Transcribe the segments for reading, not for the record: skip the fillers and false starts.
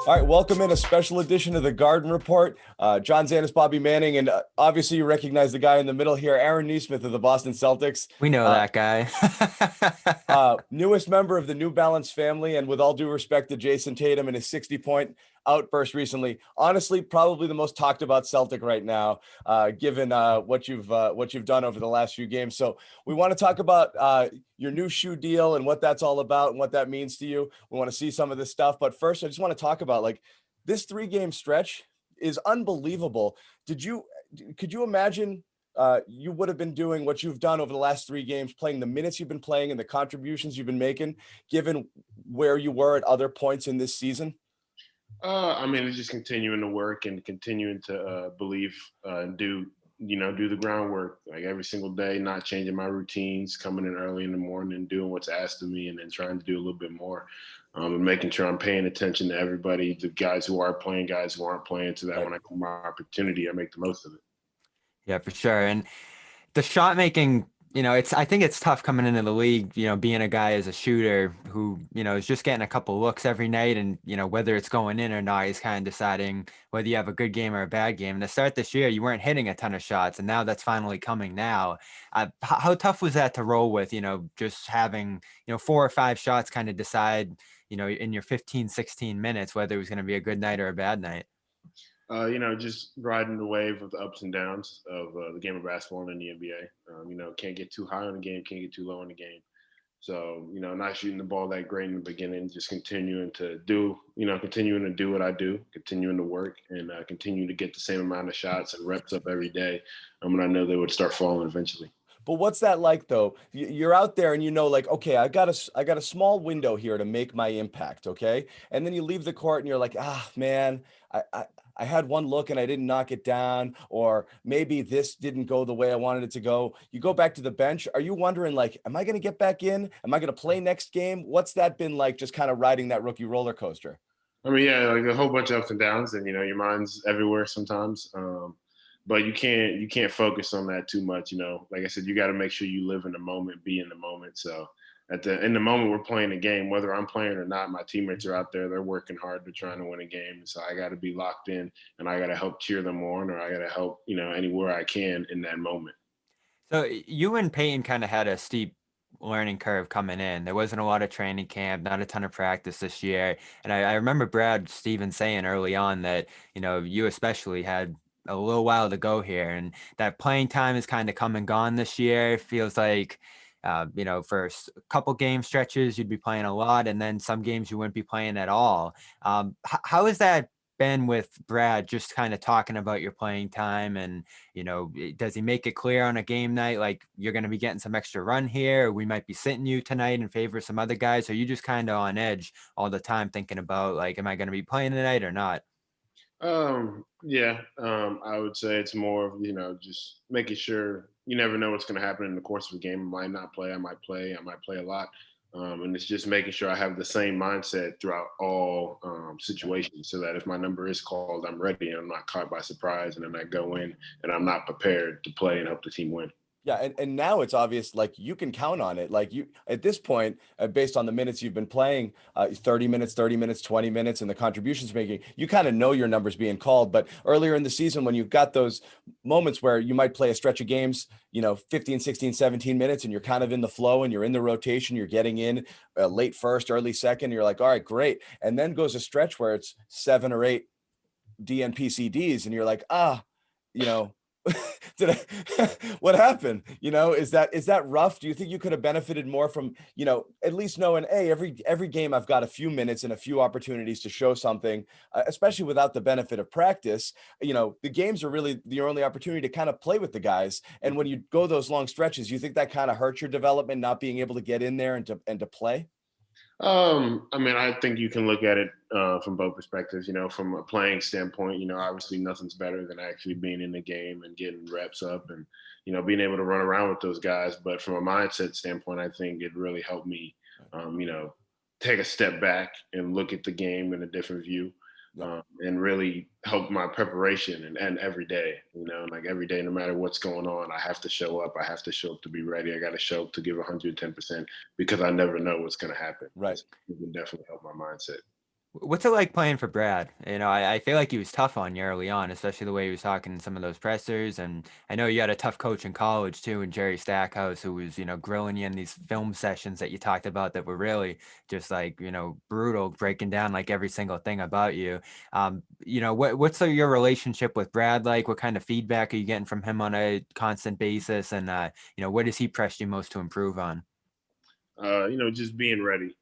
All right, welcome in a special edition of the Garden Report. John Zannis, Bobby Manning, and obviously you recognize the guy in the middle here, Aaron Nesmith of the Boston Celtics. We know Uh, that guy. Newest member of the New Balance family, and with all due respect to Jayson Tatum and his 60-point outburst recently, honestly, probably the most talked about Celtic right now, given what you've done over the last few games. So we want to talk about your new shoe deal and what that's all about and what that means to you. We want to see some of this stuff, but first, I just want to talk about like this 3-game stretch is unbelievable. Could you imagine? You would have been doing what you've done over the last 3 games, playing the minutes you've been playing and the contributions you've been making, given where you were at other points in this season? I mean, it's just continuing to work and continuing to believe and do the groundwork like every single day, not changing my routines, coming in early in the morning and doing what's asked of me, and then trying to do a little bit more, and making sure I'm paying attention to everybody, the guys who are playing, guys who aren't playing, so that when I get my opportunity, I make the most of it. Yeah, for sure. And the shot making, I think it's tough coming into the league, being a guy as a shooter who, is just getting a couple looks every night and, whether it's going in or not, he's kind of deciding whether you have a good game or a bad game. And to start this year, you weren't hitting a ton of shots, and now that's finally coming now. How tough was that to roll with, just having, 4 or 5 shots kind of decide, in your 15, 16 minutes, whether it was going to be a good night or a bad night? Just riding the wave of the ups and downs of the game of basketball in the NBA. Can't get too high on the game, can't get too low on the game. So, not shooting the ball that great in the beginning, just continuing to do what I do, continuing to work, and continue to get the same amount of shots and reps up every day. And I know they would start falling eventually. But what's that like though? You're out there and like, okay, I got a small window here to make my impact, okay? And then you leave the court and you're like, man, I had one look and I didn't knock it down, or maybe this didn't go the way I wanted it to go. You go back to the bench. Are you wondering like, am I going to get back in? Am I going to play next game? What's that been like, just kind of riding that rookie roller coaster? I mean, yeah, like a whole bunch of ups and downs, and your mind's everywhere sometimes. But you can't focus on that too much. Like I said, you got to make sure you live in the moment, be in the moment. So in the moment we're playing a game, whether I'm playing or not, my teammates are out there. They're working hard. They're trying to win a game. So I got to be locked in, and I got to help cheer them on, or I got to help anywhere I can in that moment. So you and Peyton kind of had a steep learning curve coming in. There wasn't a lot of training camp, not a ton of practice this year. And I remember Brad Stevens saying early on that, you especially had a little while to go here, and that playing time is kind of come and gone this year. It feels like, for a couple game stretches, you'd be playing a lot, and then some games you wouldn't be playing at all. How has that been with Brad, just kind of talking about your playing time, and does he make it clear on a game night like you're going to be getting some extra run here, or we might be sitting you tonight in favor of some other guys? Or are you just kind of on edge all the time thinking about like, am I going to be playing tonight or not? Yeah, I would say it's more of, just making sure. You never know what's going to happen in the course of a game. I might not play, I might play a lot. And it's just making sure I have the same mindset throughout all situations, so that if my number is called, I'm ready and I'm not caught by surprise, and then I go in and I'm not prepared to play and help the team win. Yeah, and now it's obvious, like you can count on it. Like you at this point, based on the minutes you've been playing, 30 minutes, 20 minutes, and the contributions making, you kind of know your numbers being called. But earlier in the season, when you've got those moments where you might play a stretch of games, 15, 16, 17 minutes, and you're kind of in the flow and you're in the rotation, you're getting in late first, early second, you're like, all right, great. And then goes a stretch where it's 7 or 8 DNPCDs, and you're like, you know, did what happened? Is that rough? Do you think you could have benefited more from, at least knowing, hey, every game I've got a few minutes and a few opportunities to show something, especially without the benefit of practice. The games are really your only opportunity to kind of play with the guys. And when you go those long stretches, you think that kind of hurts your development, not being able to get in there and to play? I mean, I think you can look at it from both perspectives. From a playing standpoint, obviously nothing's better than actually being in the game and getting reps up and, being able to run around with those guys. But from a mindset standpoint, I think it really helped me, take a step back and look at the game in a different view. And really help my preparation and every day, like every day, no matter what's going on, I have to show up. I have to show up to be ready. I got to show up to give 110% because I never know what's going to happen. Right. It can definitely help my mindset. What's it like playing for Brad? You know, I feel like he was tough on you early on, especially the way he was talking in some of those pressers. And I know you had a tough coach in college too, and Jerry Stackhouse, who was, grilling you in these film sessions that you talked about that were really just like, brutal, breaking down like every single thing about you. What's your relationship with Brad like? What kind of feedback are you getting from him on a constant basis? And, what does he press you most to improve on? Just being ready.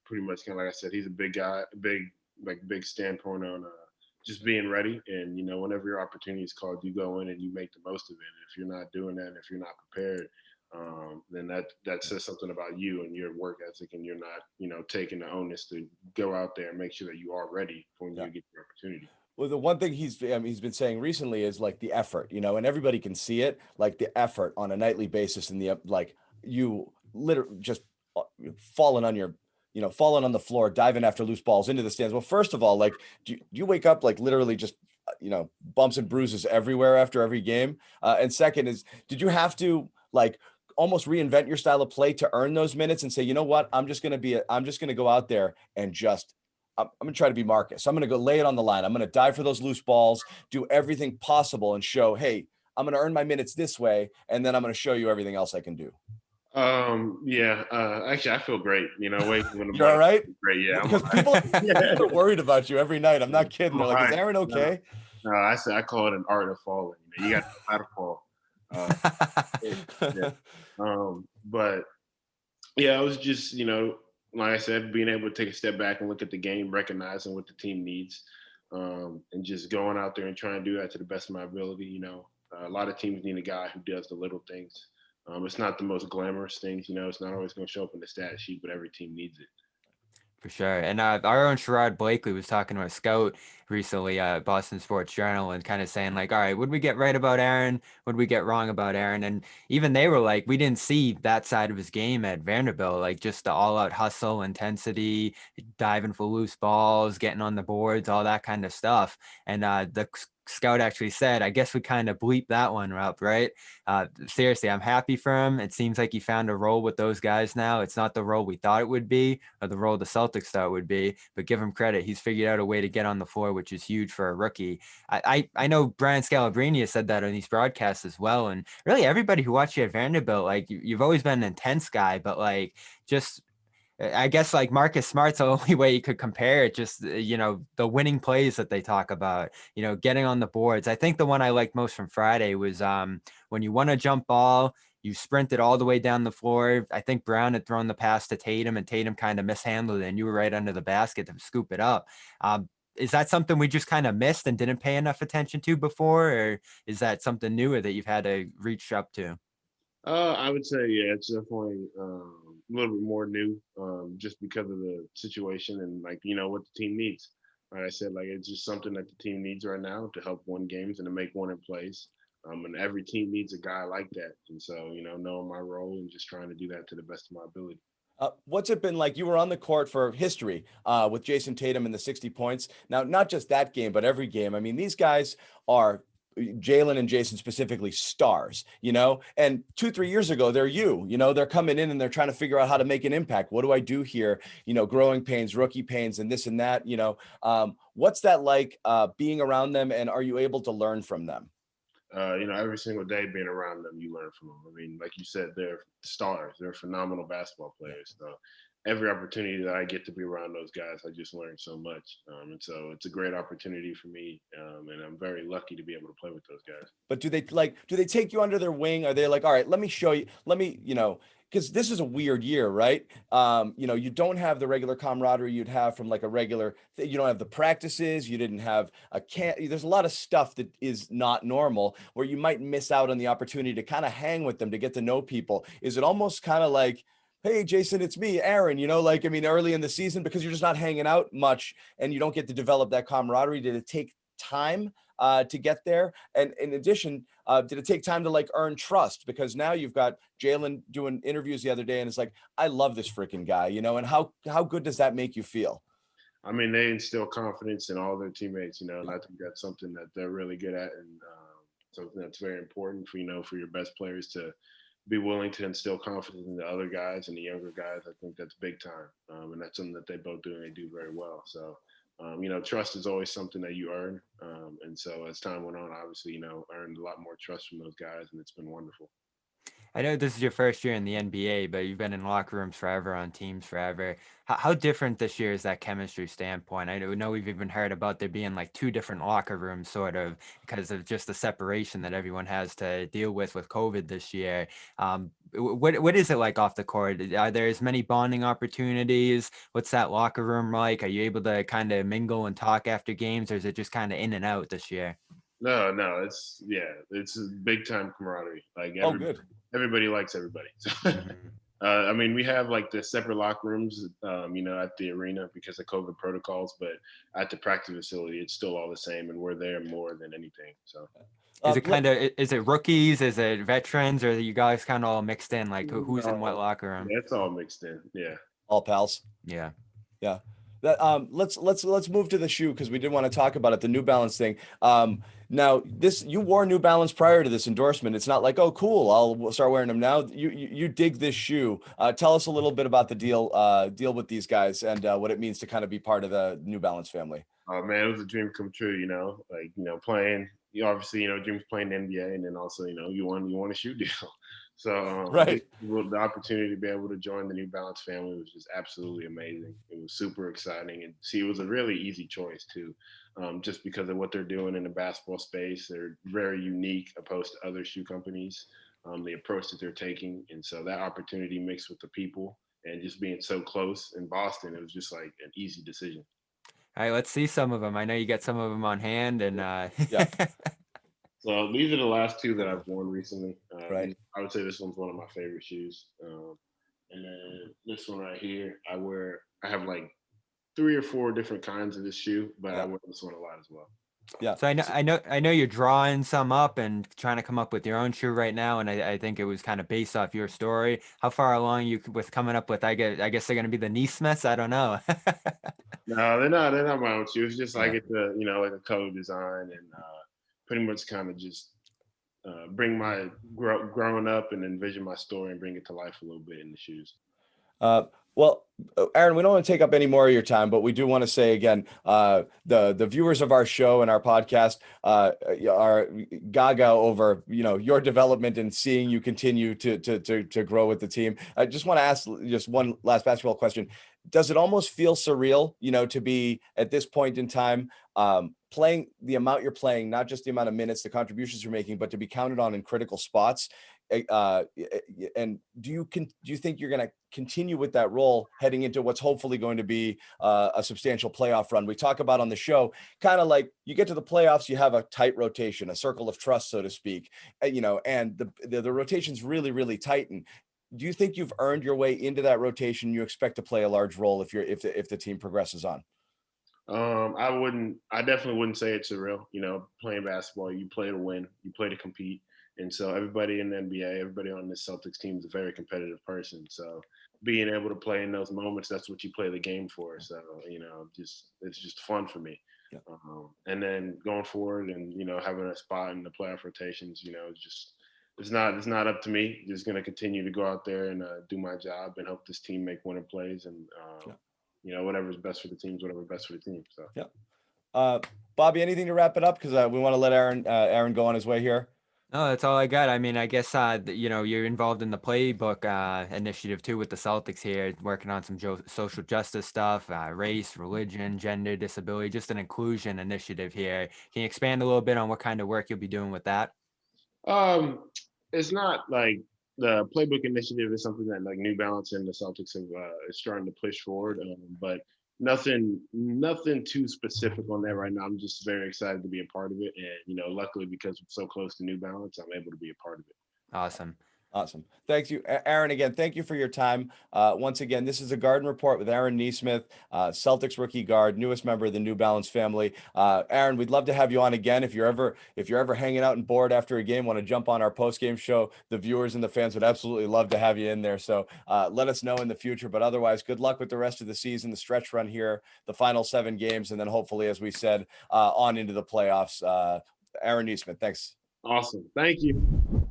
Pretty much kind of like I said, he's a big guy, big standpoint on just being ready. And whenever your opportunity is called, you go in and you make the most of it. And if you're not doing that, and if you're not prepared, then that says something about you and your work ethic, and you're not taking the onus to go out there and make sure that you are ready for when you get the opportunity. Well, the one thing he's been saying recently is like the effort, and everybody can see it, like the effort on a nightly basis, and the like you literally just falling on your, falling on the floor, diving after loose balls into the stands. Well, first of all, like, do you wake up like literally just bumps and bruises everywhere after every game? And second is, did you have to like almost reinvent your style of play to earn those minutes and say, you know what, I'm just gonna go out there and just I'm going to try to be Marcus. I'm going to go lay it on the line. I'm going to dive for those loose balls, do everything possible and show, hey, I'm going to earn my minutes this way. And then I'm going to show you everything else I can do. Yeah. Actually, I feel great. Waking in the You're all morning. right? Great. Yeah. Because people are worried about you every night. I'm not kidding. They're like, is Aaron okay? No, I call it an art of falling. You got to know how to fall. Yeah. But yeah, it was just, like I said, being able to take a step back and look at the game, recognizing what the team needs, and just going out there and trying to do that to the best of my ability. A lot of teams need a guy who does the little things. It's not the most glamorous things, it's not always going to show up in the stat sheet, but every team needs it. For sure. And our own Sherrod Blakely was talking to a scout recently at Boston Sports Journal and kind of saying, like, all right, would we get right about Aaron? Would we get wrong about Aaron? And even they were like, we didn't see that side of his game at Vanderbilt, like just the all out hustle, intensity, diving for loose balls, getting on the boards, all that kind of stuff. And the scout actually said, I guess we kind of bleep that one up, right? Seriously, I'm happy for him. It seems like he found a role with those guys now. It's not the role we thought it would be or the role the Celtics thought it would be, but give him credit. He's figured out a way to get on the floor, which is huge for a rookie. I know Brian Scalabrine has said that on these broadcasts as well. And really everybody who watched you at Vanderbilt, like you've always been an intense guy, but like just I guess like Marcus Smart's the only way you could compare it. Just, the winning plays that they talk about, getting on the boards. I think the one I liked most from Friday was when you won a jump ball, you sprinted all the way down the floor. I think Brown had thrown the pass to Tatum and Tatum kind of mishandled it and you were right under the basket to scoop it up. Is that something we just kind of missed and didn't pay enough attention to before? Or is that something newer that you've had to reach up to? I would say, yeah, it's definitely a little bit more new, just because of the situation and like what the team needs. Like I said, like it's just something that the team needs right now to help win games and to make winning plays. And every team needs a guy like that. And so, knowing my role and just trying to do that to the best of my ability. What's it been like? You were on the court for history with Jayson Tatum and the 60 points. Now, not just that game, but every game. I mean, these guys are Jaylen and Jayson specifically stars, and 2-3 years ago, they're coming in and they're trying to figure out how to make an impact. What do I do here? Growing pains, rookie pains, and this and that, what's that like being around them? And are you able to learn from them? Every single day being around them, you learn from them. I mean, like you said, they're stars. They're phenomenal basketball players. So every opportunity that I get to be around those guys, I just learn so much. And so it's a great opportunity for me. And I'm very lucky to be able to play with those guys. But do they take you under their wing? Are they like, all right, let me show you, because this is a weird year, right? You don't have the regular camaraderie you'd have from like a regular, you don't have the practices, you didn't have there's a lot of stuff that is not normal where you might miss out on the opportunity to kind of hang with them, to get to know people. Is it almost kind of like, hey, Jayson, it's me, Aaron, early in the season, because you're just not hanging out much and you don't get to develop that camaraderie? Did it take time to get there? And in addition, did it take time to like earn trust? Because now you've got Jaylen doing interviews the other day and it's like, I love this freaking guy, and how good does that make you feel? I mean, they instill confidence in all their teammates, and I think that's something that they're really good at, and something that's very important for for your best players to be willing to instill confidence in the other guys and the younger guys. I think that's big time, and that's something that they both do and they do very well. So. Trust is always something that you earn. And so as time went on, obviously, earned a lot more trust from those guys, and it's been wonderful. I know this is your first year in the NBA, but you've been in locker rooms forever, on teams forever. How different this year is that chemistry standpoint? I know we've even heard about there being like two different locker rooms, sort of, because of just the separation that everyone has to deal with COVID this year. What is it like off the court? Are there as many bonding opportunities? What's that locker room like? Are you able to kind of mingle and talk after games, or is it just kind of in and out this year? No, it's a big time camaraderie. Like Oh, good. everybody likes everybody. So, Mhm. I mean, we have like the separate locker rooms, at the arena because of COVID protocols, but at the practice facility, it's still all the same, and we're there more than anything. So, Is it rookies? Is it veterans? Or are you guys kind of all mixed in? Like who's in what locker room? yeah, it's all mixed in. Yeah. All pals. Yeah. Yeah. That let's move to the shoe because we did want to talk about it, the New Balance thing. Now this you wore New Balance prior to this endorsement. It's not like, oh cool, I'll start wearing them now. You dig this shoe. Tell us a little bit about the deal with these guys and what it means to kind of be part of the New Balance family. Oh man, it was a dream come true. Playing. Obviously, dreams playing the NBA, and then also, you want a shoe deal. So Right. the opportunity to be able to join the New Balance family was just absolutely amazing. It was super exciting, and see, it was a really easy choice too, just because of what they're doing in the basketball space. They're very unique opposed to other shoe companies. The approach that they're taking, and so that opportunity mixed with the people and just being so close in Boston, it was just like an easy decision. All right, let's see some of them. I know you got some of them on hand, and Yeah. So these are the last two that I've worn recently. Right. I would say this one's one of my favorite shoes. And then this one right here, I have like 3 or 4 different kinds of this shoe, but I Yeah. wear this one a lot as well. Yeah. So I know you're drawing some up and trying to come up with your own shoe right now, and I think it was kind of based off your story. How far along you with coming up with? I guess they're gonna be the Nesmiths. I don't know. No, they're not my own shoes. Just I Yeah. get to, like a color design and pretty much kind of just bring my growing up and envision my story and bring it to life a little bit in the shoes. Uh, well, Aaron, we don't want to take up any more of your time, but we do want to say again, the viewers of our show and our podcast are gaga over your development and seeing you continue to grow with the team. I just want to ask just one last basketball question. Does it almost feel surreal, to be at this point in time playing the amount you're playing, not just the amount of minutes, the contributions you're making, but to be counted on in critical spots? And do you think you're going to continue with that role heading into what's hopefully going to be a substantial playoff run? We talk about on the show, kind of like you get to the playoffs, you have a tight rotation, a circle of trust, so to speak, and the rotation's really, really tighten. Do you think you've earned your way into that rotation? You expect to play a large role if the team progresses on? I definitely wouldn't say it's surreal. Playing basketball, you play to win, you play to compete. And so everybody in the NBA, everybody on this Celtics team is a very competitive person. So being able to play in those moments, that's what you play the game for. So, it's just fun for me. Yeah. And then going forward and, having a spot in the playoff rotations, it's not up to me. Just going to continue to go out there and do my job and help this team make winner plays and, whatever's best for the teams, whatever's best for the team. So, yeah. Bobby, anything to wrap it up? Because we want to let Aaron go on his way here. No, that's all I got. I mean, I guess you're involved in the playbook initiative too with the Celtics here, working on some social justice stuff, race, religion, gender, disability, just an inclusion initiative here. Can you expand a little bit on what kind of work you'll be doing with that? It's not like the playbook initiative is something that like New Balance and the Celtics is starting to push forward, but nothing too specific on that right now. I'm just very excited to be a part of it, and luckily because I'm so close to New Balance, I'm able to be a part of it. Awesome. Thank you, Aaron. Again, thank you for your time. Once again, this is a Garden Report with Aaron Nesmith, Celtics rookie guard, newest member of the New Balance family. Aaron, we'd love to have you on again. If you're ever hanging out and bored after a game, want to jump on our post-game show, the viewers and the fans would absolutely love to have you in there. So let us know in the future. But otherwise, good luck with the rest of the season, the stretch run here, the final 7 games, and then hopefully, as we said, on into the playoffs. Aaron Nesmith, thanks. Awesome. Thank you.